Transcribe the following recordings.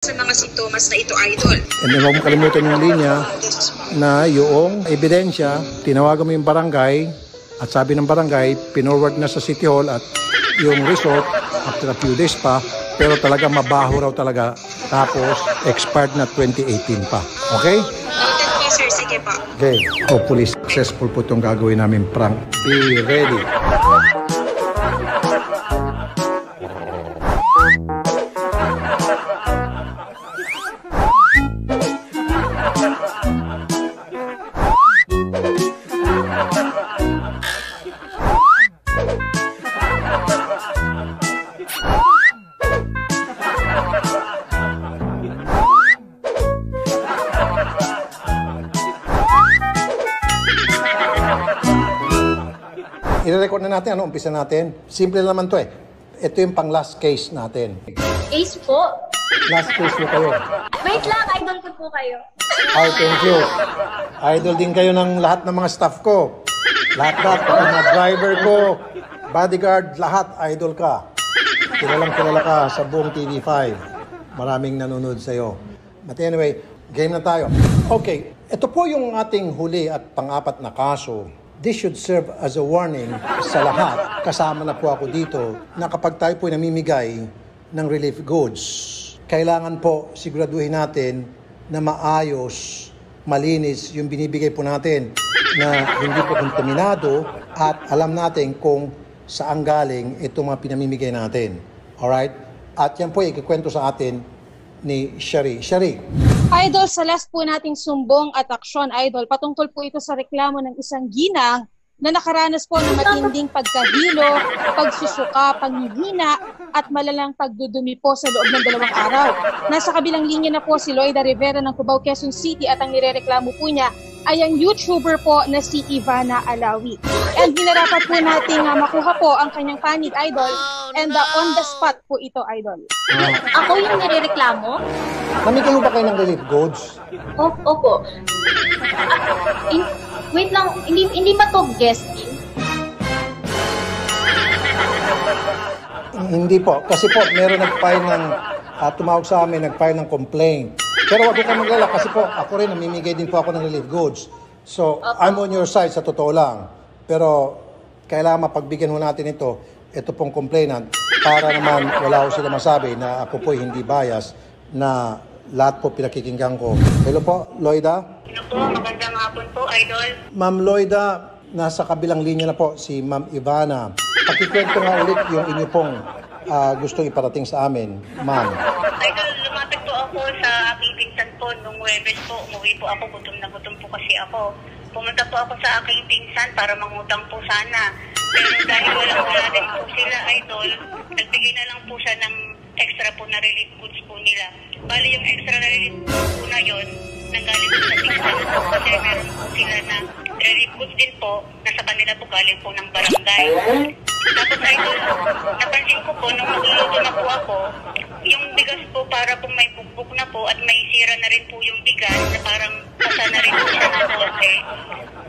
sa mga sintomas na ito, idol. And then huwag mo kalimutan yung linya na yung ebidensya, tinawagan mo yung barangay at sabi ng barangay, pinorward na sa City Hall at yung result after a few days pa, pero talaga mabaho raw talaga. Tapos expired na 2018 pa. Okay? Noted po, sir. Sige pa. Okay. Hopefully successful po itong gagawin namin prank. Be ready. I-record na natin, umpisa natin. Simple naman to eh. Ito yung pang last case natin. Case po? Last case mo kayo. Wait lang, idol ko po kayo. Ay, thank you. Idol din kayo ng lahat ng mga staff ko. Lahat, mga driver ko, bodyguard, lahat, idol ka. Kilala ka sa buong TV5. Maraming nanonood sa'yo. But anyway, game na tayo. Okay, ito po yung ating huli at pang-apat na kaso. This should serve as a warning sa lahat. Kasama na po ako dito na kapag tayo po namimigay ng relief goods, kailangan po siguraduhin natin na maayos, malinis yung binibigay po natin na hindi po kontaminado at alam natin kung saan galing itong mga pinamimigay natin. Alright? At yan po ikikwento sa atin ni Shari. Shari. Idol, sa last po nating sumbong at aksyon, Idol, patungkol po ito sa reklamo ng isang ginang na nakaranas po ng matinding pagkahilo, pagsusuka, panghihina, at malalang pagdudumi po sa loob ng 2 araw. Nasa kabilang linya na po si Loida Rivera ng Cubao, Quezon City at ang nirereklamo po niya ay ang YouTuber po na si Ivana Alawi. And hinarapat po natin makuha po ang kanyang panig, Idol, and on the spot po ito, Idol. Ako yung nirereklamo? Namigay mo ba kayo ng relief goods? Opo. Wait lang, hindi pa to guesting? Hindi po. Kasi po, meron nag-file ng, tumawag sa amin, nag-file ng complaint. Pero wag ko kayo maglala kasi po, ako rin, namimigay din po ako ng relief goods. So, I'm on your side sa totoo lang. Pero, kailangan mapagbigyan ho natin ito pong complainant, para naman wala ko sila masabi na ako po hindi bias, na lahat po pinakikinggan ko. Hello po, Loida? Hello po, magandang hapon po, idol. Ma'am Loida, nasa kabilang linya na po si Ma'am Ivana. Pakikwento nga ulit yung inyo pong gustong iparating sa amin, ma'am. Idol, lumapit po ako sa aking pinsan po nung Huwebes po. Umuwi po ako, gutom na gutom po kasi ako. Pumunta po ako sa aking pinsan para mangutang po sana. Pero dahil wala din po sila, idol, nagbigay na lang po siya ng extra po na relief goods po nila. Bali yung extra na relief goods po na yun, nanggaling po sa pinsan po kasi meron po sila na relief goods din po, nasa kanila po galing po ng barangay. Tapos idol, napansin ko po nung magluluto na po ako, yung bigas po para po may bukbuk na po at may sira na rin po yung bigas na parang basa na rin po siya ng bote.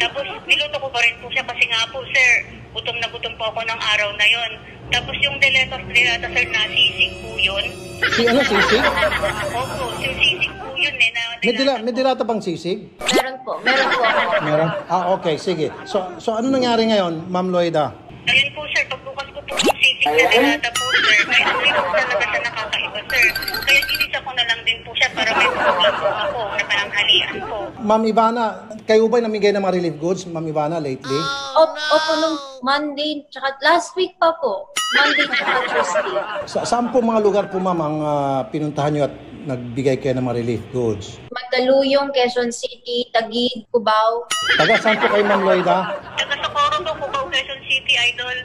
Tapos niluto ko pa rin po siya kasi nga po, sir, gutom na gutom po ako ng araw na yon. Tapos yung dilata sir, na sisig po yun. Si ano, sisig? Opo, yung sisig po yun eh. May dilata bang sisig? Meron po ako. Meron? Okay, sige. So ano nangyari ngayon, Ma'am Loida? Ayun po, sir, pagbukas ko po yung sisig na dilata po, sir, may amoy po talaga siya nakakaiba, sir. Kaya ginisa ko na lang din po siya para may bukbuk po ako na pananghalian po. Ma'am Ivana, kayo ba namigay ng mga relief goods, Ma'am Ivana, lately? Opo, nung Monday, tsaka last week pa po. Monday tsaka Tuesday. Saan po mga lugar po, ma'am, ang pinuntahan nyo at nagbigay kayo ng mga relief goods? Mandaluyong, Quezon City, Taguig, Cubao. Taga saan po kayo, Ma'am Loida? Taga Socorro po, Cubao, Quezon City, idol.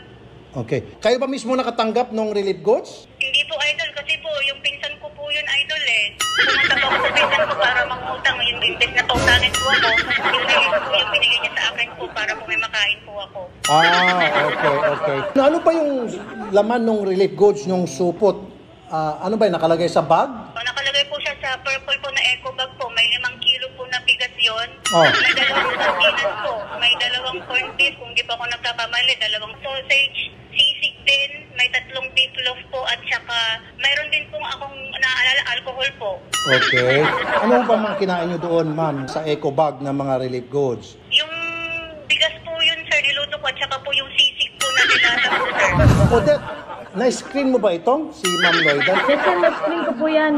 Okay. Kayo ba mismo nakatanggap ng relief goods? Hindi po, idol, kasi po, yung pinsan ko po yun, idol eh. Pumunta po ako sa pinsan ko para mangutang. Yung imbes na pautangin po ako, yung relief po yung binigay niya sa akin po para po may makain po ako. Okay. Ano pa yung laman ng relief goods, yung supot? Ano ba yung nakalagay sa bag? Nakalagay po siya sa purple po na eco bag po. May 5 kilo po na bigas yun. Oh. May 2 sardinas po. May 2 corned beef. Kung di pa ako nagkakamali, 2 sausage, sisig din, may 3 Biplof po at saka mayroon din pong akong naaalala alcohol po. Okay. Ano ba mga kinain nyo doon, ma'am, sa eco bag ng mga relief goods? Yung bigas po yun, sir, niluto ko at saka po yung sisig po na nilata po, sir. Odette, na-screen mo ba itong si Ma'am Loida? Yes, sir, na-screen ko po yan.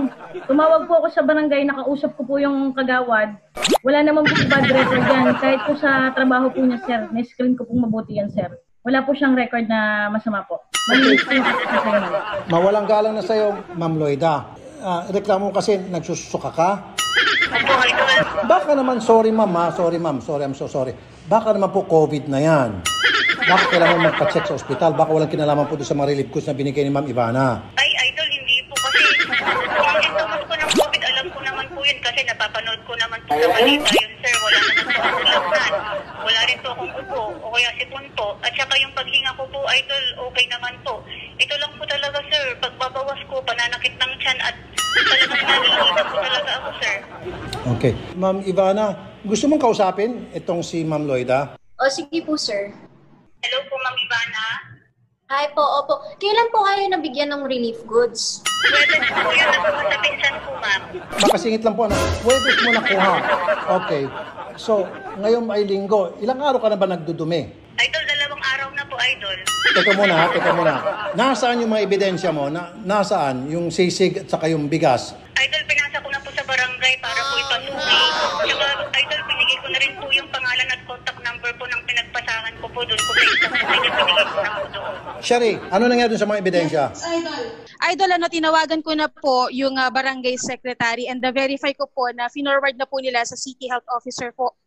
Tumawag po ako sa barangay, nakausap ko po yung kagawad. Wala naman po bad record yan. Kahit po sa trabaho po niya, sir, na-screen ko pong mabuti yan, sir. Wala po siyang record na masama po. Malinis po yung sa'yo. Mawalang galang na sa'yo, Ma'am Loida. Reklamo mo kasi nagsusuka ka? Opo, idol. Baka naman, sorry ma'am ha, sorry ma'am, sorry, I'm so sorry. Baka naman po COVID na yan. Baka kailangan magpa-check sa ospital. Baka walang kinalaman po doon sa mga relief goods na binigay ni Ma'am Ivana. Ay, idol, hindi po kasi kung ang sintomas ko ng COVID, alam ko naman po yun kasi napapanood ko naman po sa balita yun, sir. Wala naman po akong lagnat. Wala rin po akong upo o kaya sipon po. At saka yung paghinga ko po, idol, okay naman po. Ito lang po talaga, sir. Pagbabawas ko, pananakit ng tiyan at talagang nalilita po talaga ako, sir. Okay. Ma'am Ivana, gusto mong kausapin itong si Ma'am Loida? O, sige po, sir. Hello po, Ma'am Ivana. Hi po, opo. Kailan po kayo nabigyan ng relief goods? Pwede po yun nakuha sa pinsan ko, ma'am. Makasingit lang po, ano? Pwede mo nakuha. Okay. So, ngayon ay linggo. Ilang araw ka na ba nagdudumi? Idol, 2 araw na po, idol. Teka muna, ha? Teka muna. Nasaan yung mga ebidensya mo? Nasaan? Yung sisig at saka yung bigas? Idol, pinasa ko na po sa barangay para po ipasuki. Saka, idol, binigay ko na rin po yung pangalan at contact number po ng pinagpasahan ko po doon po sa isang po binigay ko na po doon. Sherry, ano nangyari dun sa mga ebidensya? Idol, tinawagan ko na po yung barangay secretary and verify ko po na finorward na po nila sa city health officer po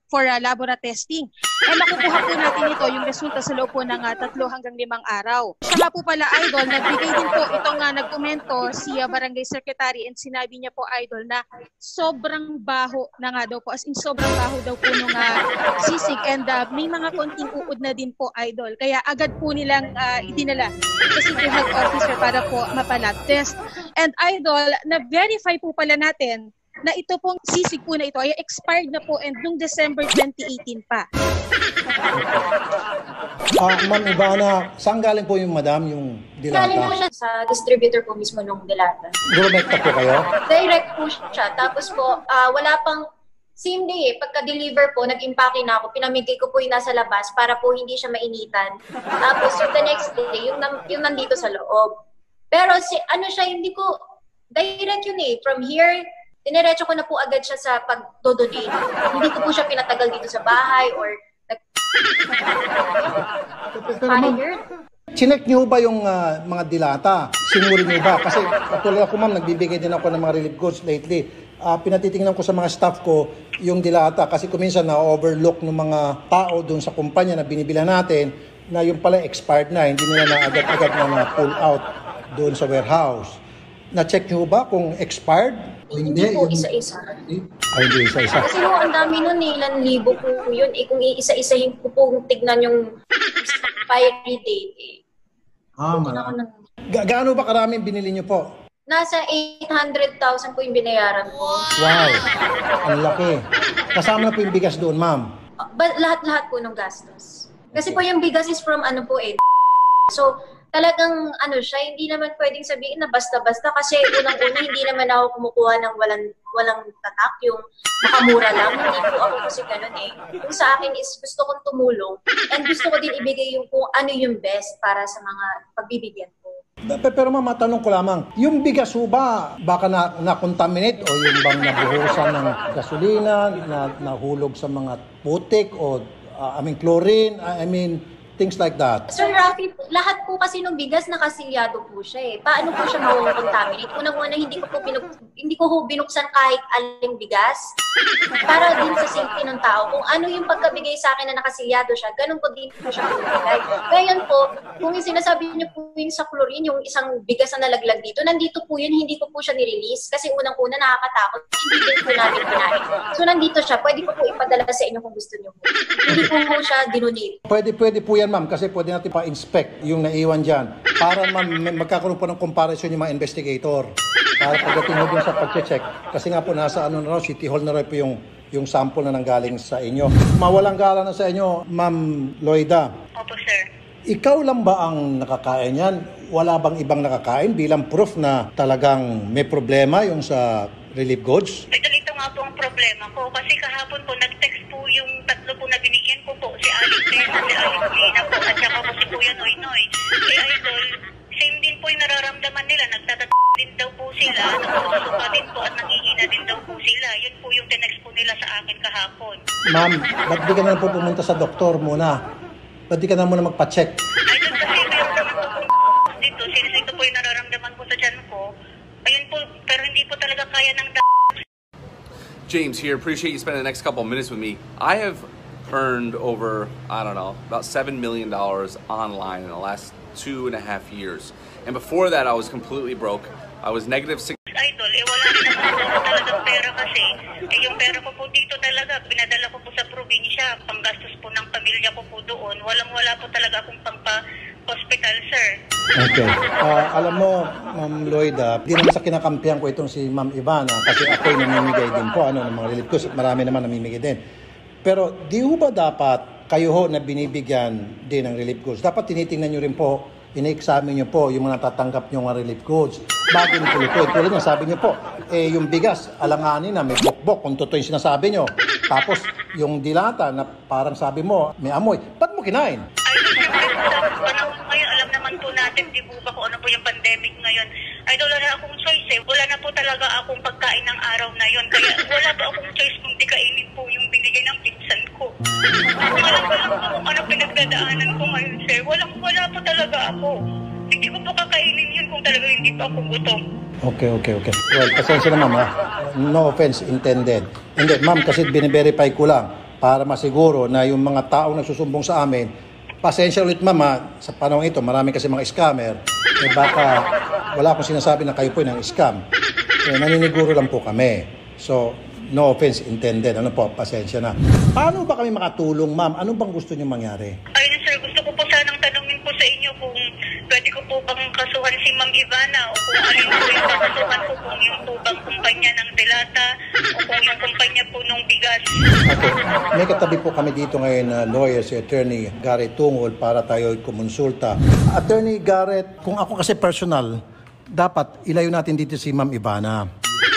for laboratory testing. And makukuha po natin ito yung resulta sa loob po ng 3 hanggang 5 araw. Siya nga po pala, idol, nagbigay din po itong nagkomento si barangay secretary and sinabi niya po, idol, na sobrang baho na nga daw po. As in, sobrang baho daw po nung sisig and may mga konting uod na din po, idol. Kaya agad po nilang idinala sa city health officer para po mapalab test. And idol, na-verify po pala natin na ito pong sisig po na ito ay expired na po and noong December 2018 pa. Ma'am Ivana, saan galing po yung madam, yung Galing po dilata? siya sa distributor po mismo nung dilata. Gurumekta po kayo? Direct po siya. Tapos po, wala pang same day pagka-deliver po, nag-impake na ako, pinamigay ko po yung nasa labas para po hindi siya mainitan. Tapos yung the next day, yung nandito sa loob. Pero ano siya, hindi ko, direct yun eh. From here, dinerecho ko na po agad siya sa pag-donate. Hindi ko po siya pinatagal dito sa bahay or Chinek niyo ba yung mga dilata? Sinuri niyo ba? Kasi katulad ako ma'am, nagbibigay din ako ng mga relief goods lately. Pinatitingnan ko sa mga staff ko yung dilata kasi kuminsan na-overlook ng mga tao doon sa kumpanya na binibila natin na yung pala expired na, hindi nila na agad-agad na pull out doon sa warehouse. Na-check niyo ba kung expired? hindi po isa-isa. Ay, hindi isa-isa. Kasi po, ang dami nun eh, ilan libo po yun. Kung iisa-isahin ko po, tignan yung expiry date eh. Gaano ba karaming binili niyo po? Nasa 800,000 po yung binayaran ko. Wow, ang laki. Kasama na po yung bigas doon, ma'am. Lahat-lahat po ng gastos. Kasi po yung bigas is from ano po eh. So, talagang ano siya, hindi naman pwedeng sabihin na basta-basta kasi unang-una hindi naman ako kumukuha ng walang tatak, yung makamura lang. Hindi po ako kasi ganun eh. Yung sa akin is gusto kong tumulong and gusto ko din ibigay yung kung ano yung best para sa mga pagbibigyan ko. Pero ma'am, matanong ko lamang, yung bigas ho ba, baka na-contaminate o yung bang nabuhusan ng gasolina, nahulog sa mga putik o chlorine, things like that? Sir Rafi, lahat po kasi nung bigas nakasilyado po siya eh. Paano po siya mawawag-contaminate? Unang-una, hindi ko binuksan kahit aling bigas para din sa safety ng tao. Kung ano yung pagkabigay sa akin na nakasilyado siya, ganun po din po siya pinibigay. Ngayon po, kung yung sinasabi niyo po yung sa chlorine, yung isang bigas na nalaglag dito, nandito po yun, hindi ko po siya nirelease kasi unang-una nakakatakot, hindi din po namin kinain. So nandito siya, pwede ko po ipadala sa inyo kung gusto niyo po. Hindi po siya dinonate. Pwede po yan ma'am, kasi pwede natin pa-inspect yung naiwan dyan para magkakaroon po ng comparison yung mga investigator. Para pagdating mo dun sa pag-check. Kasi nga po nasa City Hall na rin po yung sample na nanggaling sa inyo. Mawalang gala na sa inyo, Ma'am Loida. Opo, sir. Ikaw lang ba ang nakakain yan? Wala bang ibang nakakain bilang proof na talagang may problema yung sa relief goods? Idol, ito nga po ang problema ko. Kasi kahapon po, nag-text po yung tatlo po na binigyan ko po. Si Aling Tena, si Aling Lina po, at saka po si Kuya Noy Noy. Idol, same din po yung nararamdaman nila. Din daw po sila, nagsusuka din po at nangihina din daw po sila. Yun po yung tinext po nila sa akin kahapon. Ma'am, ba't di ka na po pumunta sa doktor muna? Ba't di ka na muna magpa-check? Idol, kasi meron naman po kung dito, since ito po yung nararamdaman ko sa tiyan ko, ayun po, pero hindi po talaga kaya ng James here. Appreciate you spending the next couple of minutes with me. I have earned over, I don't know, about $7 million online in the last 2.5 years. And before that, I was completely broke. I was negative 6. Idol, wala rin naman po talagang pera kasi. Yung pera ko po dito talaga, pinadala ko po sa probinsya, panggastos po ng pamilya ko po doon. Wala po talaga akong pampa-hospital, sir. Okay. Alam mo, Ma'am Lloyda, di naman sa kinakampihan ko itong si Ma'am Ivana kasi ako'y namimigay din po ng mga relief goods. Marami naman namimigay din. Pero di ho ba dapat kayo ho na binibigyan din ng relief goods? Dapat tinitingnan nyo rin po, ina-examine nyo po yung mga natatanggap nyo ng relief goods bago nyo tuloy. Tulad nga sabi nyo po, yung bigas, alanganin na, may bok-bok kung totoo yung sinasabi nyo. Tapos yung dilata na parang sabi mo, may amoy. Ba't mo kinain? Idol, siyempre po sa panahon ngayon, alam naman po natin, di po ba kung ano po yung pandemic ngayon. Idol, wala akong choice eh. Wala na po talaga akong pagkain ng araw na yon. Kaya wala pa akong choice kung di kainin po yung binigay ng pinsan ko. Alam ko lang po kung ano pinagdadaanan ko ngayon, sir. Wala po talaga ako. Hindi ko po kakainin yun kung talaga hindi pa ako gutom. Okay. Well, pasensya na ma'am ha. No offense intended. Hindi, ma'am, kasi bine-verify ko lang para masiguro na yung mga taong nagsusumbong sa amin, pasensya ulit ma'am ha, sa panahon ito, marami kasi mga scammer. Baka wala akong sinasabi na kayo po ng scam. Naniniguro lang po kami. So, no offense intended. Ano po, pasensya na. Paano ba kami makatulong ma'am? Ano bang gusto niyo mangyari? Ayun, sir, gusto ko po sanang tanungin po sa inyo kung pwede ko po bang kasuhan si Ma'am Ivana o kung alin po yung kakasuhan ko, kung yung po bang kumpanya ng dilata o kung yung kumpanya po ng bigas. Okay. May katabi po kami dito ngayon na lawyer, si Attorney Garrett Tungol, para tayo kumonsulta. Attorney Garrett, kung ako kasi personal, dapat ilayo natin dito si Ma'am Ivana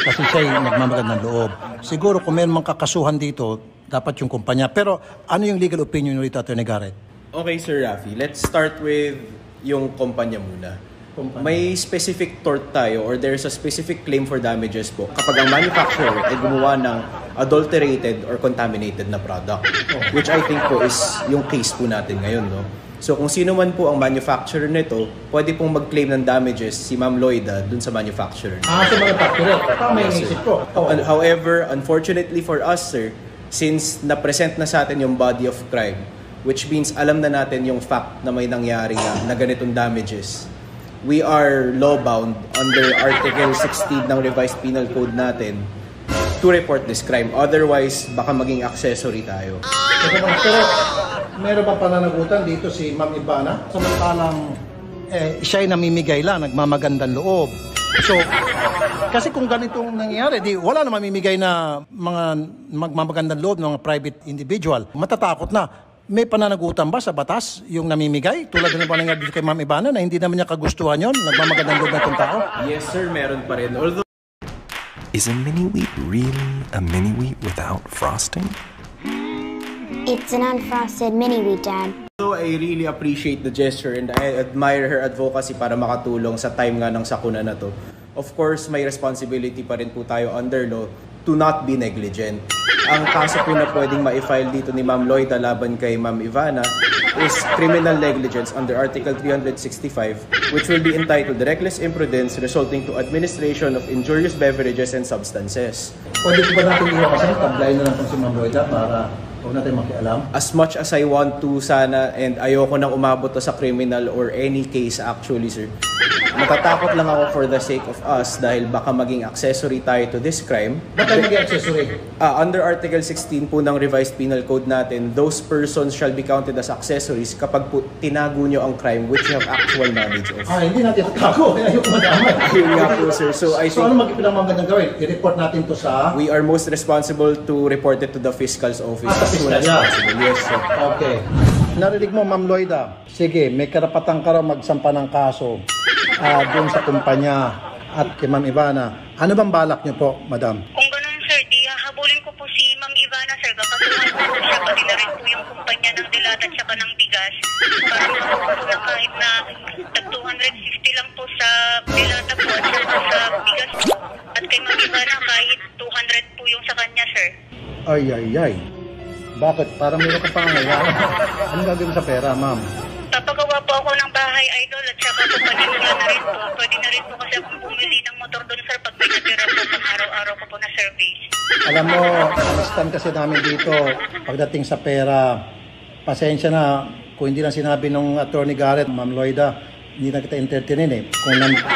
kasi siya yung nagmamagandang loob. Siguro kung may mga kakasuhan dito, dapat yung kumpanya. Pero ano yung legal opinion nyo rito, Attorney Garrett? Okay, Sir Rafi. Let's start with yung kumpanya muna. May specific tort tayo or there's a specific claim for damages po kapag ang manufacturer ay gumawa ng adulterated or contaminated na product. Which I think po is yung case po natin ngayon, no? So kung sino man po ang manufacturer nito, pwede pong mag-claim ng damages si Ma'am Lloyda dun sa manufacturer. Sa manufacturer. Tama yung isip ko. However, unfortunately for us, sir, since na-present na sa atin yung body of crime, which means alam na natin yung fact na may nangyari na ganitong damages, we are law-bound under Article 16 ng Revised Penal Code natin to report this crime. Otherwise, baka maging accessory tayo. Pero meron ba pananagutan dito si Ma'am Ivana? Samantalang siya ay namimigay lang, nagmamagandang loob. So, kasi kung ganitong nangyayari, di wala na mamimigay na mga magmamagandang loob ng mga private individual. Matatakot na. May pananagutan ba sa batas yung namimigay? Tulad na ba nangyari kay Ma'am Ivana na hindi naman niya kagustuhan yon, nagmamagandang loob na itong tao? Yes, sir, meron pa rin. Although, is a mini wheat really a mini wheat without frosting? It's an unfrosted mini wheat, Dad. So I really appreciate the gesture and I admire her advocacy para makatulong sa time nga ng sakuna na to. Of course, may responsibility pa rin po tayo under law to not be negligent. Ang kaso po na pwedeng ma-file dito ni Ma'am Lloyda laban kay Ma'am Ivana is criminal negligence under Article 365, which will be entitled reckless imprudence resulting to administration of injurious beverages and substances. Pwede ko ba natin iwasan? Tablayin na lang kung si Ma'am Lloyda para huwag natin makialam? As much as I want to sana and ayoko nang umabot to sa criminal or any case actually, sir, natatakot lang ako for the sake of us dahil baka maging accessory tayo to this crime. Ba't tayo maging accessory? Under Article 16 po ng Revised Penal Code natin, those persons shall be counted as accessories kapag po tinago nyo ang crime which you have actual knowledge of. Hindi natin tago. Ayoko madamay. Yun nga po, sir. So I think ano magiging magandang gawin? I-report natin to sa... we are most responsible to report it to the fiscal's office. responsible. Yes, sir. Okay. Narinig mo, Ma'am Loida. Sige, may karapatan ka raw magsampa ng kaso doon sa kumpanya at kay Ma'am Ivana. Ano bang balak niyo po, Madam? Kung ganun, sir, di hahabulin ko po si Ma'am Ivana, sir. Kakasuhan ko po siya, pati na rin po yung kumpanya ng dilata at saka ng bigas. Para makakuha po na kahit na 250 lang po sa dilata po at saka sa bigas po. At kay Ma'am Ivana, kahit 200 po yung sa kanya, sir. Ay. Bakit? Parang meron ka pangangailangan. Anong gagawin sa pera, Ma'am? Papagawa po ako ng bahay, idol, at saka po panimula na rin po. Pwede na rin po kasi akong bumili ng motor doon, sir, pag may natira po pang araw-araw ko po na service. Alam mo, understand kasi namin dito, pagdating sa pera, pasensya na, kung hindi lang sinabi ng Attorney Garrett, Ma'am Loida, hindi na kita entertainin eh.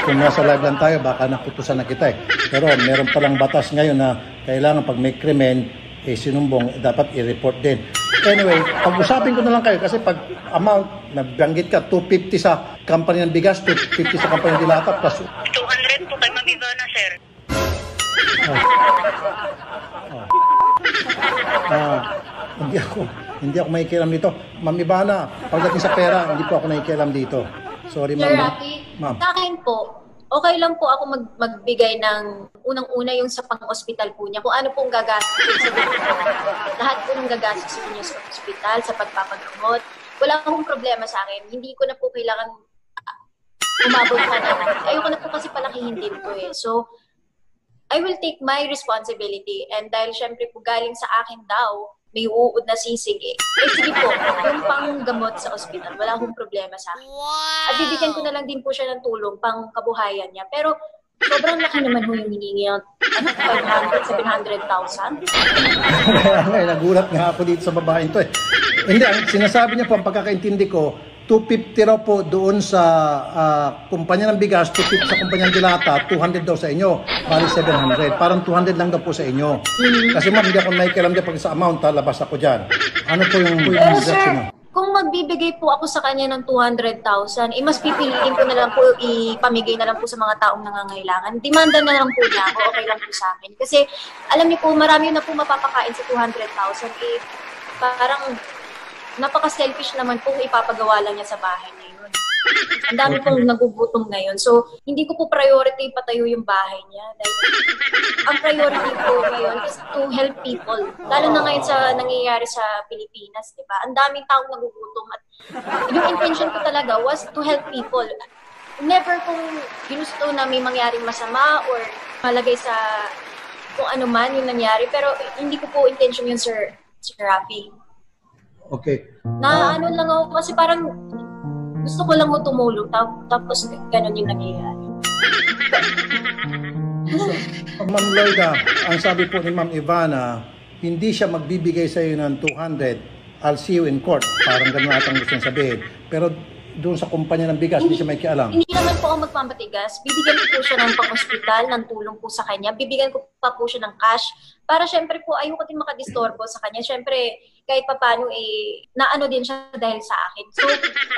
Kung nasa live lang tayo, baka nakutusan na kita eh. Pero meron palang batas ngayon na kailangan pag may krimen, sinumbong, dapat i-report din. Anyway, pag-usapin ko na lang kayo kasi pag amount, nabanggit ka, 250 sa company ng bigas, 250 sa company ng dilata, plus 200 po kay Ma'am Ivana, sir. Hindi ako makikialam dito. Ma'am Ivana, pagdating sa pera, hindi po ako nakikialam dito. Sorry, Sir ma'am. Rafi, Ma'am. sa akin po, okay lang po ako magbigay ng unang-una yung sa pang-hospital po niya. Kung ano pong gagastos sa lahat po ng gagastos niya sa hospital, sa pagpapagamot. Wala akong problema sa akin. Hindi ko na po kailangan umabot ka na. Ayoko na po kasi palakihin din ko eh. So, I will take my responsibility. And dahil syempre po galing sa akin daw, may uud na sisig eh. Sige po, yung panggamot sa ospital, wala akong problema sa akin. At bibigyan ko na lang din po siya ng tulong pang kabuhayan niya. Pero sobrang laki naman ho yung hiningi ng 500,000, 700,000. Kaya nagulat nga ako dito sa babaeng to eh. Hindi, ang sinasabi niya po, ang pagkakaintindi ko, 250 raw po doon sa kumpanya ng bigas, 250 sa kumpanya ng dilata, 200 daw sa inyo, bali 700. Parang 200 lang daw po sa inyo. Kasi ma'am, hindi ako nakikialam dyan pag sa amount, labas ako dyan. Ano po yung reaction mo? Kung magbibigay po ako sa kanya ng 200,000, mas pipiliin ko na lang po, ipamigay na lang po sa mga taong nangangailangan. Demanda na lang po niya ako, okay lang po sa akin. Kasi alam niyo po, marami na po mapapakain sa 200,000. Parang napaka-selfish naman po ipapagawa lang niya sa bahay niya yun. Ang dami pong nagugutom ngayon. So, hindi ko po priority patayo yung bahay niya. Dahil ang priority ko ngayon is to help people. Lalo na ngayon sa nangyayari sa Pilipinas, di ba? Ang daming taong nagugutom. At yung intention ko talaga was to help people. Never kung ginusto na may mangyaring masama or malagay sa kung ano man yung nangyari. Pero hindi ko po intention yun, Sir Rafi. Okay. Na ano lang ako kasi parang gusto ko lang mo tumulong tapos ganun yung nangyayari. Ma'am Loida, ang sabi po ni Ma'am Ivana, hindi siya magbibigay sa iyo ng 200. I'll see you in court. Parang ganun atang gusto niyang sabihin. Pero doon sa kumpanya ng bigas, hindi siya may kialam. Hindi naman po ako magpapatigas. Bibigyan ko po siya ng pang-hospital, ng tulong po sa kanya. Bibigyan ko pa po siya ng cash. Para syempre po, ayoko din makadistorbo sa kanya. Syempre, kahit papano, naano din siya dahil sa akin. So,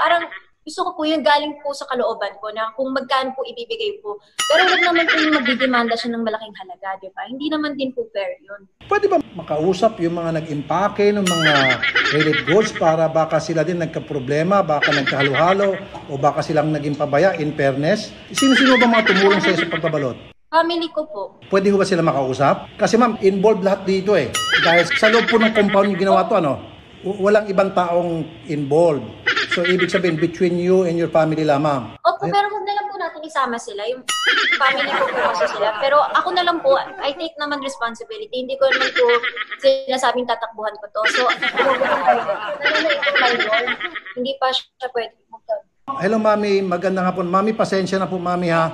parang gusto ko po yung galing po sa kalooban ko na kung magkano po ibibigay po. Pero huwag naman po yung magdidemanda siya ng malaking halaga, di ba? Hindi naman din po fair yun. Pwede ba makausap yung mga nag-impake ng mga relief goods para baka sila din nagka-problema, baka nagkahalo-halo, o baka silang naging pabaya in fairness? Sino-sino ba mga tumulong sa pagbabalot? Family ko po. Pwede ho ba sila makausap? Kasi ma'am, involved lahat dito eh. Dahil sa loob po ng compound yung ginawa to, walang ibang taong involved. So, ibig sabihin, between you and your family lamang. Opo, pero huwag na lang po natin isama sila. Yung family ko po kasi sila. Pero ako na lang po, I take naman responsibility. Hindi ko naman po sinasabing tatakbuhan ko to. So, hindi pa siya pwede. Hello, Mami. Magandang hapon. Mami, pasensya na po, Mami, ha?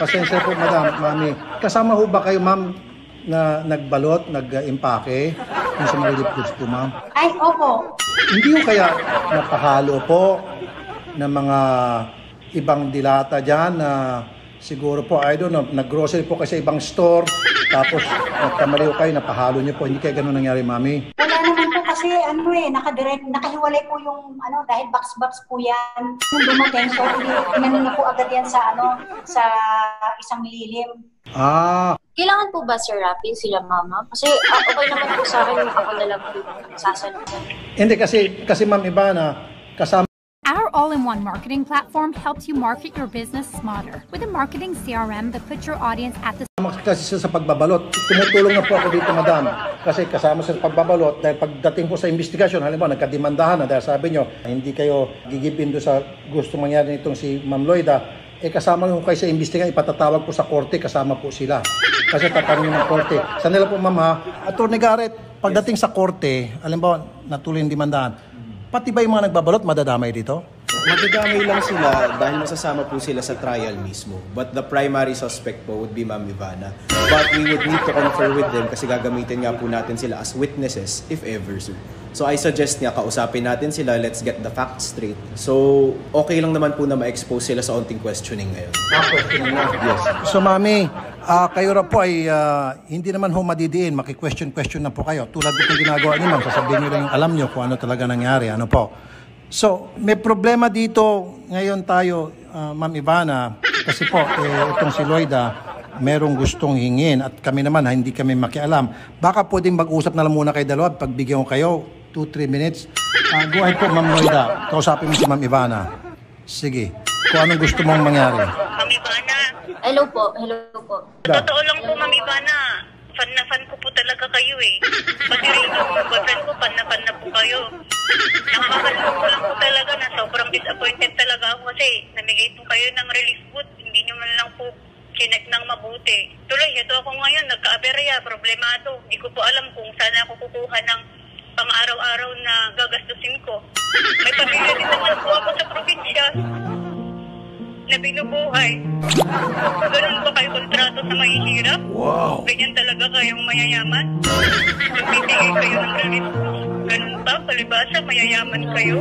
Pasensya po, Madam, Mami. Kasama ho ba kayo, Ma'am, na nagbalot, nag-impake yung sa mga relief goods po, Ma'am? Ay, opo. Hindi ko kaya napahalo po ng mga ibang dilata dyan na siguro po, I don't know, nag-grocery po kayo sa ibang store, tapos nagkamali kayo, napahalo niyo po. Hindi kaya ganun nangyari, Mami? Wala naman po kasi nakahiwalay po yung dahil box-box po yan. Yung dumating, so inano na po agad yan sa sa isang lilim. Kailangan po ba, Sir Rafi, sila mama? Kasi okay naman po sa akin ako na lang po sasalunod. Hindi kasi Ma'am Ivana, kasama Our all-in-one marketing platform helps you market your business smarter with a marketing CRM that puts your audience at the kasi sa pagbabalot. Tumutulong na po ako dito, madam. Kasi kasama sa pagbabalot, dahil pagdating po sa investigasyon, halimbawa, nagkadimandahan na dahil sabi nyo, hindi kayo gigipin doon sa gusto mangyari nitong si Ma'am Loida, kasama nyo kayo sa investigasyon, ipatatawag po sa korte, kasama po sila. Kasi tatanungin ng korte. Sa nila po, ma'am ha, Attorney Garrett, pagdating sa korte, halimbawa, natuloy yung dimandahan, pati ba yung mga nagbabalot madadamay dito? Magdadamay lang sila dahil masasama po sila sa trial mismo. But the primary suspect po would be Ma'am Ivana. But we would need to confer with them kasi gagamitin nga po natin sila as witnesses if ever, sir. So I suggest nga kausapin natin sila, let's get the facts straight. So okay lang naman po na ma-expose sila sa onting questioning ngayon. Questioning na? Yes. So mami, kayo ra po ay hindi naman ho madidiin, maki-question na po kayo. Tulad itong ginagawa niyo, ma'am, sasabihin niyo lang yung alam niyo kung ano talaga nangyari, ano po. So, may problema dito ngayon tayo, Ma'am Ivana, kasi po, itong si Loida, merong gustong hingin at kami naman, hindi kami makialam. Baka pwedeng mag-usap na lang muna kayo dalawa, pagbigyan ko kayo, 2-3 minutes. Go ahead po, Ma'am Loida, kausapin mo si Ma'am Ivana. Sige, kung anong gusto mong mangyari. Ma'am Ivana. Hello po. Totoo lang po, Ma'am Ivana. Fan na fan ko po talaga kayo eh. Pati rin yung boyfriend ko, fan na po kayo. Nakakalungkot lang po talaga na sobrang disappointed talaga ako kasi namigay po kayo ng relief food. Hindi nyo man lang po chinek ng mabuti. Tuloy, ito ako ngayon, nagka-aberya, problemado. Hindi ko po alam kung saan ako kukuha ng pang-araw-araw na gagastusin ko. May pamilya din naman po ako sa probinsya na binubuhay. Ganun ba kayo kontrato sa mahihirap? Wow! Ganyan talaga kayong mayayaman? Magbibigay kayo ng relief food. Ganun ba? Palibasa, mayayaman kayo?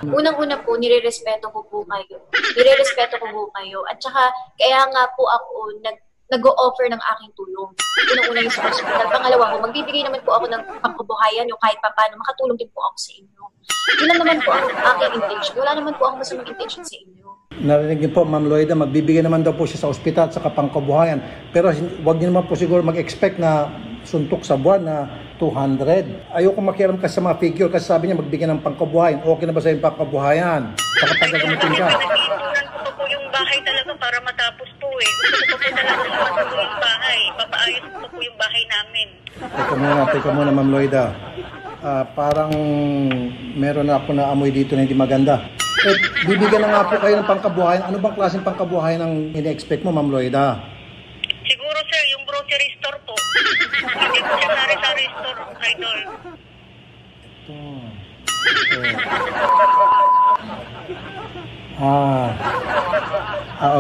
Unang-una po, nirerespeto ko po kayo. At saka, kaya nga po ako nag-o-offer ng aking tulong. Unang-una yung sa hospital. Pangalawa ko, magbibigay naman po ako ng pangkabuhayan yung kahit paano, makatulong din po ako sa inyo. Yun lang naman po ang aking intention. Wala naman po akong masamang intention sa inyo. Narinig niyo po, Ma'am Loida, magbibigay naman daw po siya sa ospital at sa pangkabuhayan. Pero wag niyo naman po siguro mag-expect na suntok sa buwan na 200. Ayoko makialam kasi sa mga figure kasi sabi niya magbigay ng pangkabuhayan. Okay na ba sa yung pangkabuhayan? Saka pagkagamitin ka. Nag-iipunan ko po yung bahay talaga para matapos po eh. Gusto ko po talaga matuloy yung bahay. Papaayos ko po yung bahay namin. Teka muna, Ma'am Loida. Parang meron na ako na amoy dito na hindi maganda. Bibigyan na nga po kayo ng pangkabuhayan. Ano bang klaseng pangkabuhayan ang ini-expect mo, Ma'am Loida? Siguro sir, yung grocery store po. Hindi po siya sari-sari store, idol.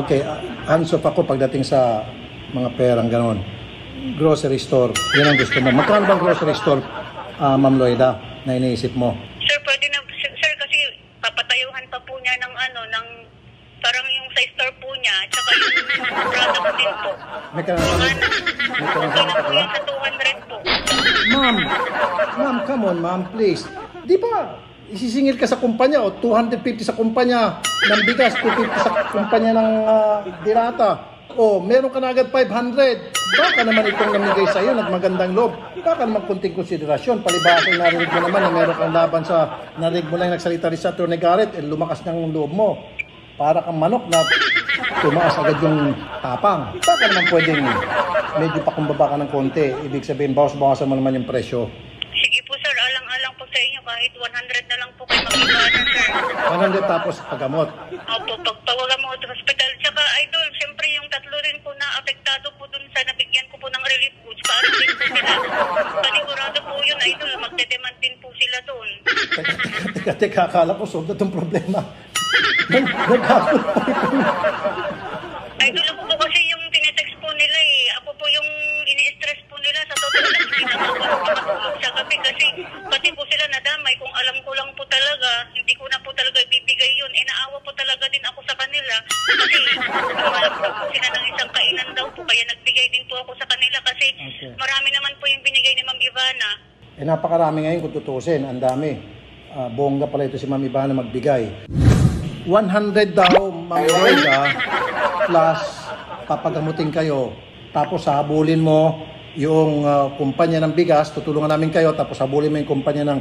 Okay. Hands off ako pagdating sa mga perang ganon. Grocery store, yan ang gusto mo. Magkano bang grocery store, Ma'am Loida, na iniisip mo? Sir, pwede na, sir, kasi papatayuhan pa po niya ng parang yung sa store po niya, tsaka yung product din po. May karanasan ka po ba? sa 200 po. Ma'am, come on, ma'am, please. Di ba, isisingil ka sa kumpanya o 250 sa kumpanya ng bigas, 250 sa kumpanya ng dirata. O, meron ka na agad 500. Baka naman itong namigay sa iyo, nagmagandang loob. Baka naman kunting konsiderasyon. Palibasa yung narinig mo naman na meron kang laban sa narinig mo lang nagsalita rin sa Attorney Garrett, lumakas ng loob mo. Para kang manok na tumaas agad yung tapang. Baka naman pwedeng medyo pakumbaba ka ng konti. Ibig sabihin, bawas-bawasan mo naman yung presyo. Sige po sir, alang-alang po sa inyo. Kahit 100 na lang po kayo mag-ibanan sir. 100 tapos pagamot. Opo, pagpawagamot sa hospital. Tsaka idol, syempre yung tatlo rin po na apektado po dun sa nabigyan ko po ng relief goods. Paano din po sila? Panigurado po yun, idol. Magdedemand din po sila dun. Teka, akala ko solve na itong problema. Idol, ako po kasi yung tinetext po nila eh. Ako po yung ini-stress po nila. Sa totoo lang, hindi na ako makatulog sa gabi kasi pati po sila nadamay. Kung alam ko lang po talaga, hindi ko na po talaga ibibigay yun. Naawa po talaga din ako sa kanila. Kasi tumalap daw po sila ng isang kainan daw po. Kaya nagbigay din po ako sa kanila kasi marami naman po yung binigay ni Ma'am Ivana. Napakarami ngayon kung tutusin. Ang dami. Bongga pala ito si Ma'am Ivana magbigay. 100 daw, Ma'am Loida, plus papagamutin kayo. tapos habulin mo yung kumpanya ng bigas, tutulungan namin kayo, tapos habulin mo yung kumpanya ng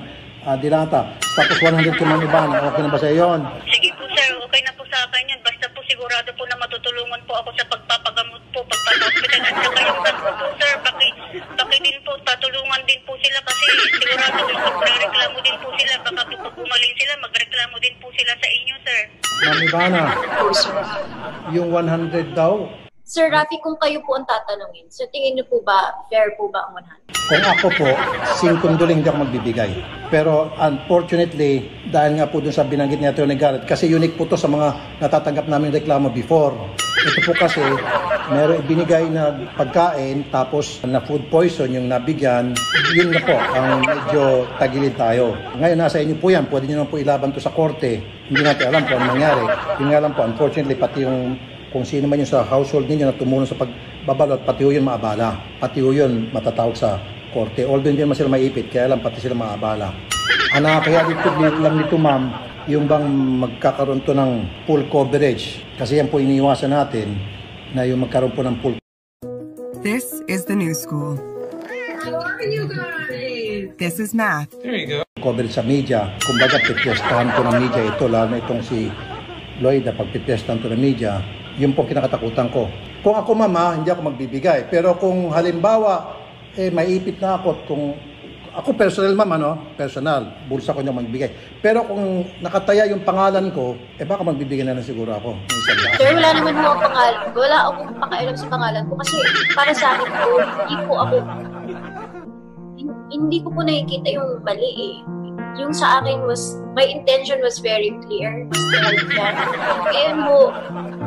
dilata. Tapos 100 kay Ma'am Ivana, okay na ba sa yon? Sige po sir, okay na po sa akin yun. Basta po sigurado po na matutulungan po ako sa pagpapagamot po, pagpapa-hospital. At saka yung tatlo po sir, baki din po, tatulungan din po sila kasi sigurado po magreklamo din po sila. Baka po pag umaling sila, magreklamo din po sila sa inyo sir. Ma'am Ivana, yung 100 daw, Sir Rafi, kung kayo po ang tatanungin, so tingin niyo po ba, fair po ba ang 100? kung ako po, 5 duling hindi ako magbibigay. Pero unfortunately, dahil nga po dun sa binanggit ni Atty. Garrett, kasi unique po to sa mga natatanggap namin reklamo before. Ito po kasi, meron binigay na pagkain, tapos na food poison yung nabigyan, yun na po, ang medyo tagilid tayo. Ngayon, nasa inyo po yan, pwede nyo naman po ilaban to sa korte. Hindi natin alam po ang nangyari. Yun nga lang po, unfortunately, pati yung kung sino man yung sa household ninyo na tumulong sa pagbabalot, pati yun maabala. Pati yun matatawag sa korte. Although hindi naman sila maipit, kaya lang pati sila maabala. Ang nakakaya dito lang nito ma'am, yung bang magkakaroon to ng full coverage. Kasi yan po iniiwasan natin na yung magkaroon po ng full. This is the new school. How are you guys? This is math. There you go. Coverage sa media. Kumbaga, pipiestahan ko ng media ito, lalo na itong si Lloyda, pag pipiestahan to ng media, yun po kinakatakutan ko. Kung ako mama, hindi ako magbibigay. Pero kung halimbawa, maiipit na ako. Kung ako personal mama, personal, bulsa ko niya magbigay. Pero kung nakataya yung pangalan ko, baka magbibigay na lang siguro ako. Sir, wala naman mo ang pangalan. Wala akong pakailam sa pangalan ko. Kasi para sa akin po, hindi ko po nakikita yung mali eh. Yung sa akin my intention was very clear.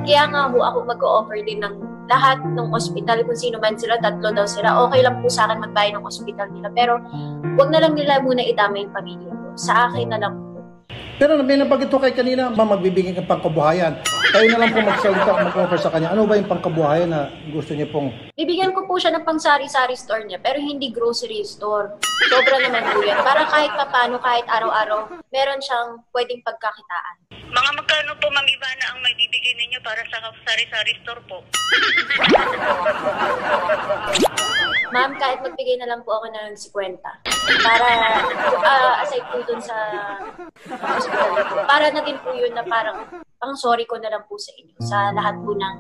Kaya nga ho ako mag-o-offer din ng lahat ng hospital, kung sino man sila, 3 daw sila, okay lang po sa akin magbayad ng hospital nila. Pero wag na lang nila muna idama yung pamilya ko. Sa akin na lang po. Pero may nabanggit ko kay kanina, magbibigay ng pangkabuhayan. Kayo na lang po magsalita, mag-offer sa kanya. Ano ba yung pangkabuhayan na gusto niya pong... Bibigyan ko po siya ng pang-sari-sari store niya, pero hindi grocery store. Sobra naman po yan. Para kahit papano, kahit araw-araw, meron siyang pwedeng pagkakitaan. Mga magkano po Ma'am Ivana ang may bibigay ninyo para sa sari-sari store po? Ma'am, kahit magbigay na lang po ako ng 50. Para, aside po dun sa hospital ko, para na din po yun na parang pang sorry ko na lang po sa inyo. Sa lahat ng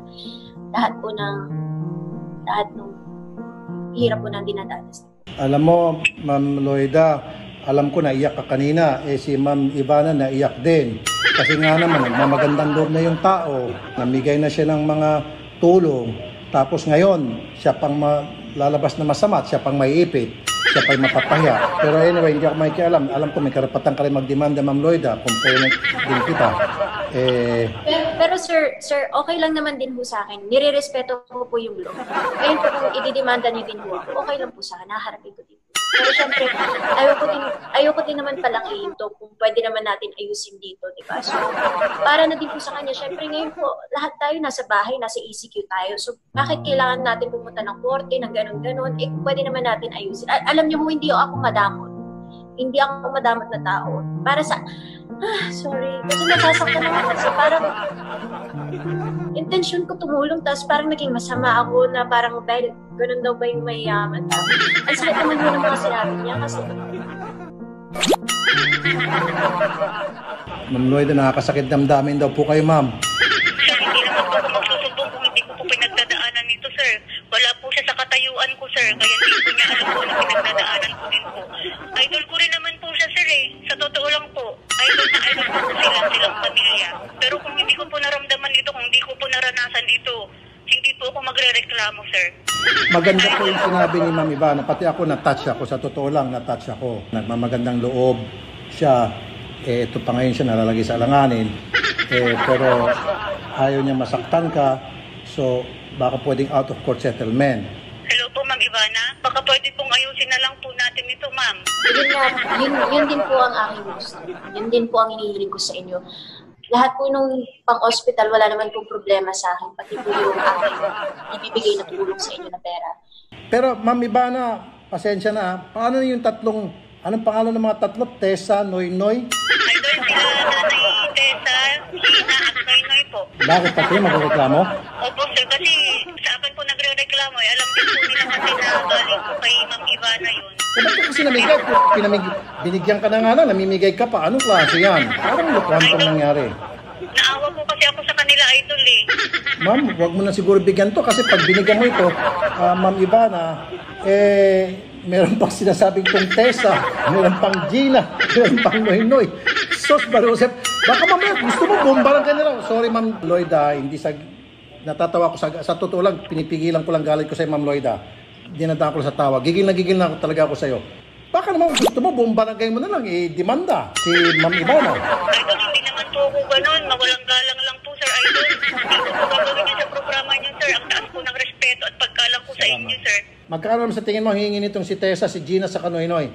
hirap po ng dinadanas. Alam mo, Ma'am Lloyda, alam ko naiyak ka kanina. Si Ma'am Ivana naiyak din. Kasi nga naman, nagmamagandang loob na yung tao. Namigay na siya ng mga tulong. Tapos ngayon, siya pang lalabas na masama at siya pang maiipit. Siya pang mapapahiya. Pero anyway, hindi ako makikialam. Alam ko may karapatan ka rin magdemanda, Ma'am Lloyda, kung pwede din kita. Pero sir, okay lang naman din po sa akin. Nire-respeto ko po yung law. Ngayon po kung ididemanda niyo din po ako, okay lang po sa akin. Naharapin ko din. Pero syempre, ayoko din naman palang ihinto kung pwede naman natin ayusin dito, di ba? So, para na din po sa kanya. Syempre ngayon po, lahat tayo nasa bahay, nasa ECQ tayo. So, bakit kailangan natin pumunta ng korte, ng ganon-ganon? Pwede naman natin ayusin. Alam niyo mo, hindi ako madamot. Hindi ako madamot na tao. Para sa... sorry. Kasi nasasaktan ako kasi parang intention ko tumulong, tapos parang naging masama ako na parang dahil ganun daw ba yung mayayaman. Ang sakit naman yun ng mga sinabi niya kasi... Ma'am Lloyda, nakakasakit damdamin daw po kayo, ma'am. Sir, hindi naman po ako magsusumbong kung hindi ko po pinagdadaanan nito, sir. Wala po siya sa katayuan ko, sir. Kaya hindi po niya alam po na pinagdadaanan ko din po. Idol ko rin naman po siya, sir, eh. Sa totoo lang po. Idol na idol ko po silang pamilya. Pero kung hindi ko po naramdaman ito, kung hindi ko po naranasan ito, hindi po ako magre-reklamo, sir. Maganda po yung sinabi ni Ma'am Ivana. Pati ako na-touch ako. Sa totoo lang, na-touch ako. Nagmamagandang loob siya. Ito pa ngayon siya nalalagay sa alanganin. Pero ayaw niya masaktan ka. So, baka pwedeng out of court settlement. Hello po, Ma'am Ivana. Baka pwede pong ayusin na lang po natin ito, ma'am. Yun din po ang aking gusto. Yun din po ang hinihiling ko sa inyo. Lahat po nung pang-hospital, wala naman pong problema sa akin. Pati po yung aking ibibigay na tulong sa inyo na pera. Pero, Ma'am Ivana, pasensya na. Paano yung anong pangalan ng mga tatlo? Tessa, Noynoy? Idol sila Nanay Tessa, Gina at Noynoy po. Bakit pati magreklamo? Opo, sir. Kasi sa akin po nagre-reklamo. eh. Alam din po nila kasi na galing po kay Ma'am Ivana yun. Bakit kasi namigay? Binigyan ka na nga lang, namimigay ka pa. Anong klase yan? Parang lukuhan pong nangyari. Naawa po kasi ako sa kanila, idol eh. Ma'am, huwag mo na siguro bigyan to kasi pag binigyan mo ito, Ma'am Ivana, meron pang sinasabing kong Tessa, meron pang Gina, meron pang Noynoy. Sos Barosep, baka mamaya gusto mo bombaran ka nila. Sorry Ma'am Lloyda, hindi natatawa ko sa totoo lang, pinipigilan ko lang galit ko sa Ma'am Lloyda. Dinadaan ko sa tawa. Gigil na talaga ako sa iyo. Baka naman gusto mo, bombarangay mo na lang, demanda si Ma'am Ivana. Idol, hindi naman po ako ganun. Mawalang galang lang po, Sir Idol. Hindi ko po gagawin niyo sa programa niyo, Sir. Ang taas po ng respeto at paggalang po sa inyo, Sir. Magkano naman sa tingin mo hingin nitong si Tessa, si Gina, sa Noynoy?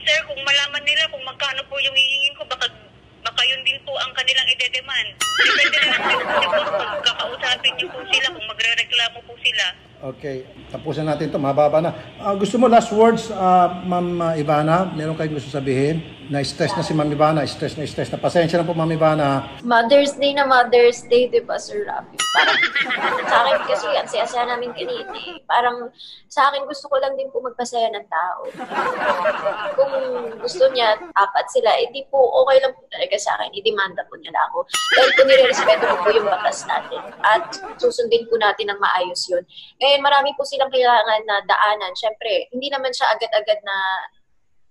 Sir, kung malaman nila kung magkano po yung hihingin ko, baka yun din po ang kanilang ide-demand. Depende na lang din po siguro kung kakausapin niyo po sila, kung magre-reklamo po sila. Okay, tapusin natin ito, mababa na. Gusto mo last words, Ma'am Ivana? Meron kayong gusto sabihin? Na-stress na si Ma'am Ivana, stress na. Pasensya na po, Ma'am Ivana. Mother's Day, di ba, Sir Rafi? Parang sa akin kasi, ang saya-saya namin kanina eh. Parang sa akin gusto ko lang din po magpasaya ng tao. Kung gusto niya, 4 sila, di po okay lang po talaga sa akin. I-demanda po niya na ako. Dahil po nire-respeto po yung batas natin. At susundin po natin ng maayos yun. Ngayon, marami po silang kailangan na daanan. Siyempre, hindi naman siya agad-agad na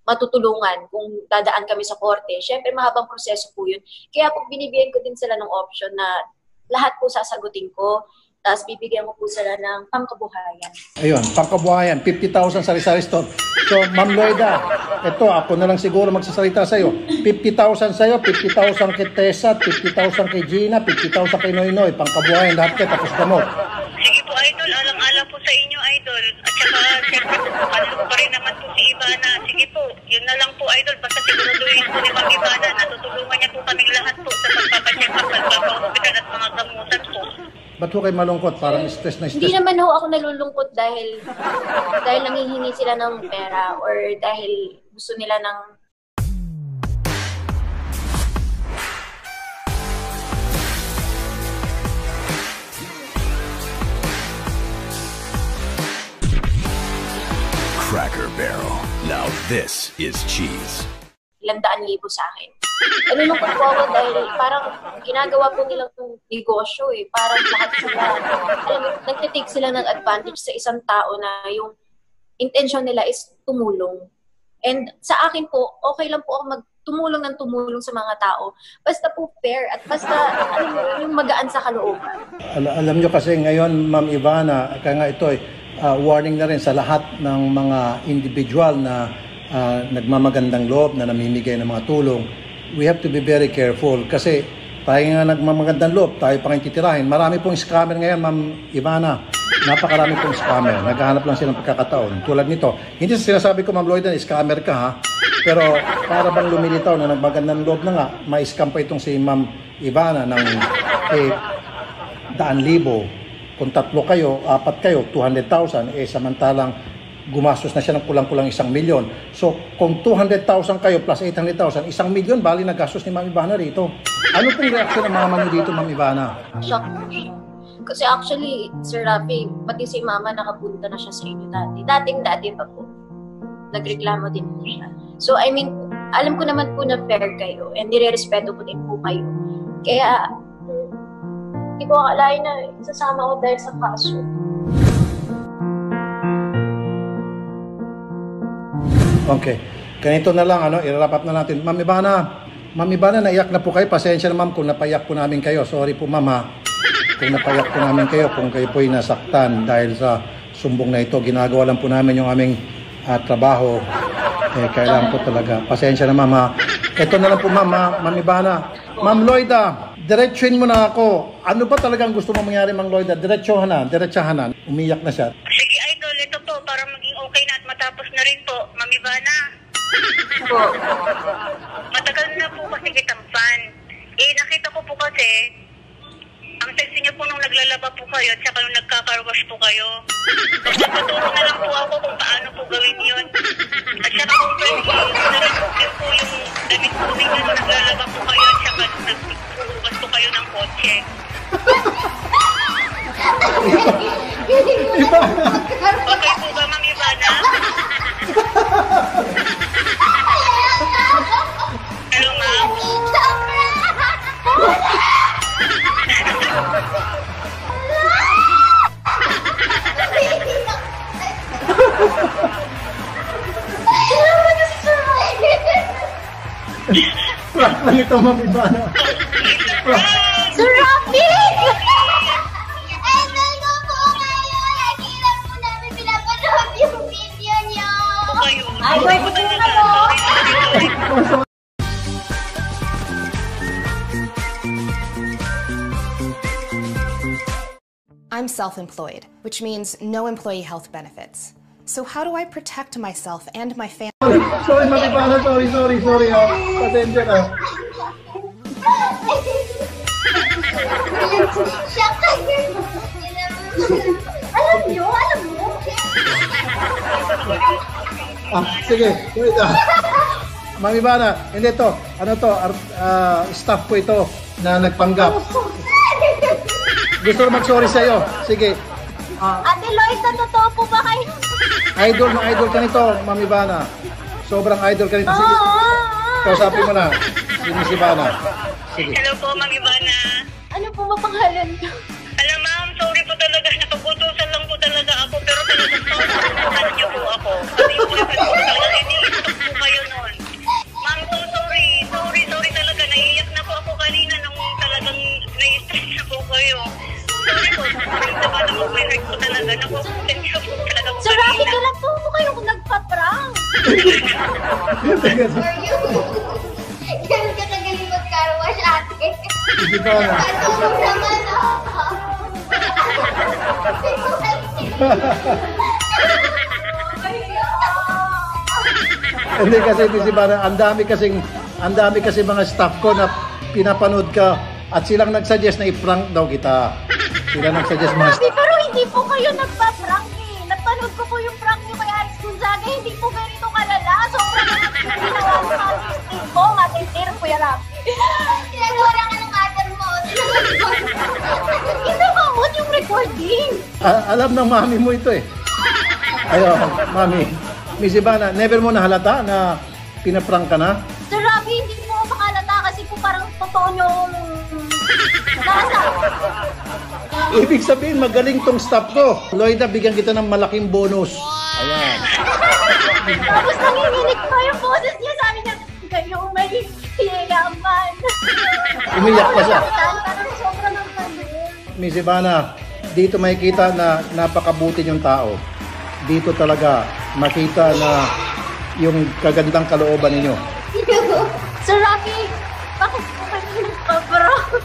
matutulungan kung dadaan kami sa korte. Siyempre, mahabang proseso po yun. Kaya po binibigyan ko din sila ng option na lahat po sasagutin ko. Tapos bibigyan ko po sila ng pangkabuhayan. Ayun, pangkabuhayan. 50,000 sari-sari store. So, Ma'am Lloyda, ito, ako na lang siguro magsasalita sa iyo. 50,000 sa iyo, 50,000 kay Tessa, 50,000 kay Gina, 50,000 kay Noynoy. Pangkabuhayan, lahat kayo, tapos gamot. Sige po, Idol. Alang-alang po sa inyo, Idol. At saka, siyempre po, kalong pa rin naman po si Ivana. Sige po, yun na lang po, Idol. Basta siguraduhin po ni Ma'am Ivana na tutulungan niya po kaming lahat po sa pagpapacheck up, pagpapahospital at mga gamutan po. Ba't ho kayo malungkot? Parang stress na stress. Hindi naman ho ako nalulungkot dahil nangihingi sila ng pera or dahil gusto nila ng Cracker Barrel. Now this is cheese. 100,000 sa akin. Nalulungkot po ako dahil parang ginagawa po nilang negosyo eh. Parang lahat sila, alam mo, nagtitake sila ng advantage sa isang tao na yung intention nila is tumulong. And sa akin po, okay lang po ako tumulong sa mga tao. Basta po fair at basta alam mo, yung magaan sa kalooban. Alam nyo kasi ngayon, Ma'am Ivana, kaya nga ito warning na rin sa lahat ng mga individual na nagmamagandang loob na namimigay ng mga tulong. We have to be very careful kasi tayo nga nagmamagandang loob, tayo pa kayong titirahin. Marami pong scammer ngayon, Ma'am Ivana. Napakarami pong scammer. Naghahanap lang silang pagkakataon. Tulad nito. Hindi sa sinasabi ko, Ma'am Lloyda, scammer ka ha. Pero para bang lumilitaw na nagmagandang loob na nga, may scam pa itong si Ma'am Ivana ng 100,000. Kung 3 kayo, 4 kayo, 200,000. Samantalang gumastos na siya ng kulang-kulang 1 milyon. So, kung 200,000 kayo plus 800,000, 1 milyon, bali na gastos ni Ma'am Ivana rito. Ano pong reaksyon ng mama niyo dito, Ma'am Ivana? Shock po siya. Kasi actually, Sir Rafi, pati si Mama nakapunta na siya sa inyo dati. Dati pa po. Nagreklamo din po siya. So, I mean, alam ko naman po na fair kayo and nire-respeto ko din po kayo. Kaya, hindi ko akalain na isasama ko dahil sa kaso. Okay. Ganito na lang, i-wrap up na natin. Ma'am Ivana, naiyak na po kayo. Pasensya na, Ma'am, kung napaiyak po namin kayo. Sorry po, Ma'am, ha. Kung napaiyak po namin kayo, kung kayo po'y nasaktan dahil sa sumbong na ito. Ginagawa lang po namin yung aming trabaho. Kailangan po talaga. Pasensya na, Ma'am, ha. Ito na lang po, Ma'am, ha. Ma'am Ivana. Ma'am Lloyda, diretsuin mo na ako. Ano ba talagang gusto mo mangyari, Ma'am Lloyda? Diretsahan na. Umiyak na siya. Sige, Idol. Ito po, para maging okay na at matapos na rin po. Ma'am Ivana. Po. Matagal na po kasi kitang fan. Nakita ko po kasi, ang sexy niyo po nung naglalaba po kayo at saka nung nagkakarwash po kayo. Magpapaturo na lang po ako kung paano po gawin yun. At saka kung pwede po yung damit po ninyo nung naglalaba po kayo at saka nagpuhugas po kayo ng kotse. Okay po ba, Ma'am Ivana? Hello, Ma'am? Prank lang ito, Ma'am Ivana. Sir Rafi! Ay, boy, pupunta na po! I'm self-employed, which means no employee health benefits. So how do I protect myself and my family? Sorry, Ma'am Ivana. Sorry. Pasensya na. Alam mo? Sige. Wait. Ma'am Ivana, hindi to. Ano to? Staff ko ito na nagpanggap. Gusto mag-sorry sa'yo. Sige. Ate Lois, totoo po ba kayo? Idol ka nito, Ma'am Ivana. Sobrang idol ka nito. Sige. Kausapin mo na. Si Miss Ivana. Sige. Hello po, Ma'am Ivana. Ano po ba pangalan ko? Alam, ma'am, sorry po talaga. Napagutusan lang po talaga ako. Pero talagang sorry niyo po ako. Kasi yung boyfriend ko talaga, ini-stop po kayo nun. Ma'am, so sorry. Sorry talaga. Naiiyak na po ako kanina nung talagang nai-stress na po kayo. Sorry po. Sorry sa bata mo. May hurt po talaga. Napagutusan niyo po talaga po Sir Rafi, kanina. kailan po kayong nagpa-prank? Ganun ka nagaling mag-carwash, ate. Sige ba? Hindi kasi Miss Ivana, ang dami kasi mga staff ko na pinapanood ka at silang nagsuggest na i-prank daw kita. Sila nagsuggest mga Sabi, pero hindi po kayo nagpa-prank eh. Napanood ko po yung prank niyo kay Alex Gonzaga, hindi po ganito kalala. Sobrang naman yung ginawa sa assistant ko, matitir po yung Rafi. Sinagura ka ng mother mo. Kinamamot yung recording. alam ng mami mo ito eh. Ayun, mami. Miss Ivana, never mo nahalata na pinaprank ka na? Sir Rafi, hindi po makalata kasi po parang totoo yung nasa. Ibig sabihin, magaling tong staff ko. Loida, bigyan kita ng malaking bonus. Ayan. Tapos nanginginig pa yung boses niya. Sabi niya, kayo may hiyaman. Umiyak pa siya. Parang sobra ng kanil. Miss Ivana, dito makikita na napakabuti yung tao. Dito talaga makita na yung kagandang kalooban ninyo. Sir Rafi, bakit po kayo nagpa-prank?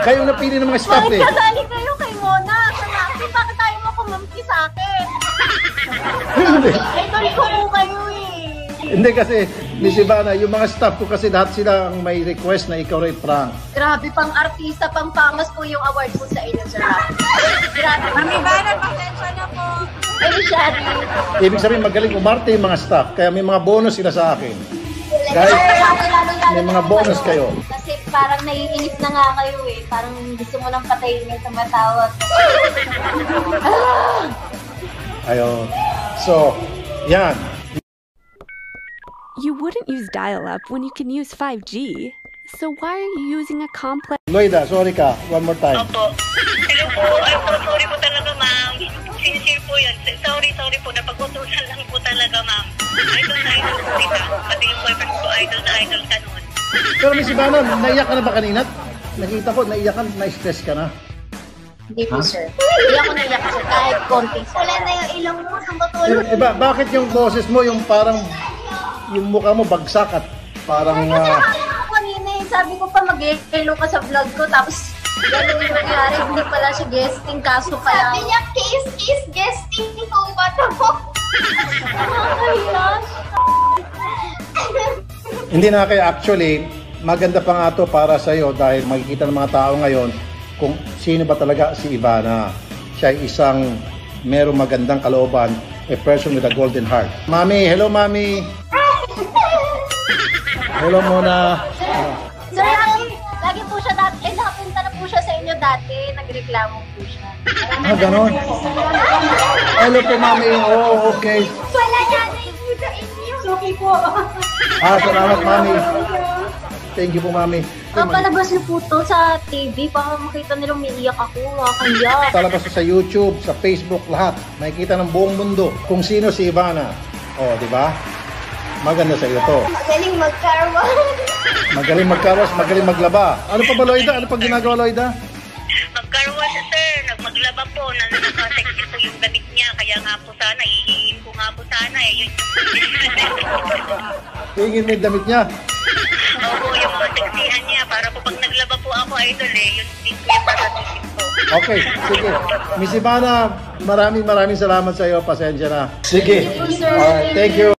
Kayo napili ng mga staff eh. Bakit kasali kayo kay Mona? Sir Rafi, bakit tayo mo kumampi sa akin? Hindi. Idol ko po kayo eh. Hindi kasi, Miss Ivana, yung mga staff ko kasi lahat sila ang may request na ikaw ay prank. Grabe, pang artista, pang famous po yung award po sa inyo, Sir Rafi. Grabe. Mami Ivana, pasensya na po. Ay, Shari. Ibig sabihin, magaling umarte yung mga staff, kaya may mga bonus sila sa akin. Guys, may mga bonus kayo. Kasi parang naiinis na nga kayo eh. Parang gusto mo nang patayin yung tumatawag. Ayun. So, yan. You wouldn't use dial-up when you can use 5G. So why are you using a complex... Loida, sorry ka. One more time. Opo. Hello po. I'm so sorry po talaga, ma'am. Sincere po yan. Sorry po. Napag-utusan lang po talaga, ma'am. Idol na idol po kita. Pati yung boyfriend ko, idol na idol ka nun. Pero Miss Ivana, naiyak ka na ba kanina? Nakita ko, naiyak ka, na-stress ka na. Hindi po, sir. Hindi ako naiyak, sir. Kahit konti. Wala na yung ilong mo, ang matulog. Iba, bakit yung boses mo, yung parang, yung mukha mo bagsak at parang... Kasi akala ko kanina eh. Sabi ko pa mag-hello ka sa vlog ko. Tapos, gano'n yung nangyari. Hindi pala siya guesting. Kaso kaya... Sabi niya, kiss, guesting ko ba ito? Hindi na kaya actually, maganda pa nga to para sa iyo dahil makikita ng mga tao ngayon kung sino ba talaga si Ivana. Siya ay isang merong magandang kalooban, a person with a golden heart. Mami, hello Mami. Hello muna. Sir, lagi po siya dati, napunta na po siya sa inyo dati. nagreklamo po siya. Ah, ganon. Hello po, mami. Oh, okay. Wala nanay po sa inyo. Okay po. Ah, salamat, mami. Thank you po, mami. Palabas niyo po to sa TV para makita nilang umiiyak ako. Makakaya. Palabas sa YouTube, sa Facebook, lahat. Makikita ng buong mundo kung sino si Ivana. Oh, di ba? Maganda sa iyo to. Magaling magkarwas. Magaling magkarwas, magaling maglaba. Ano pa ba, Loida? Ano pa ginagawa, Loida? Magkarwas, sir. Maglaba po. Nakasexy po yung damit niya. Kaya nga po sana, ihihin ko nga po sana. Yun Tingin mo yung damit niya. Opo, yung mga sexihan niya. Para po pag naglaba po ako, idol yun din po yung masasisip ko. Okay, sige. Miss Ivana, maraming salamat sa iyo. Pasensya na. Sige. Thank you, sir. Alright, thank you.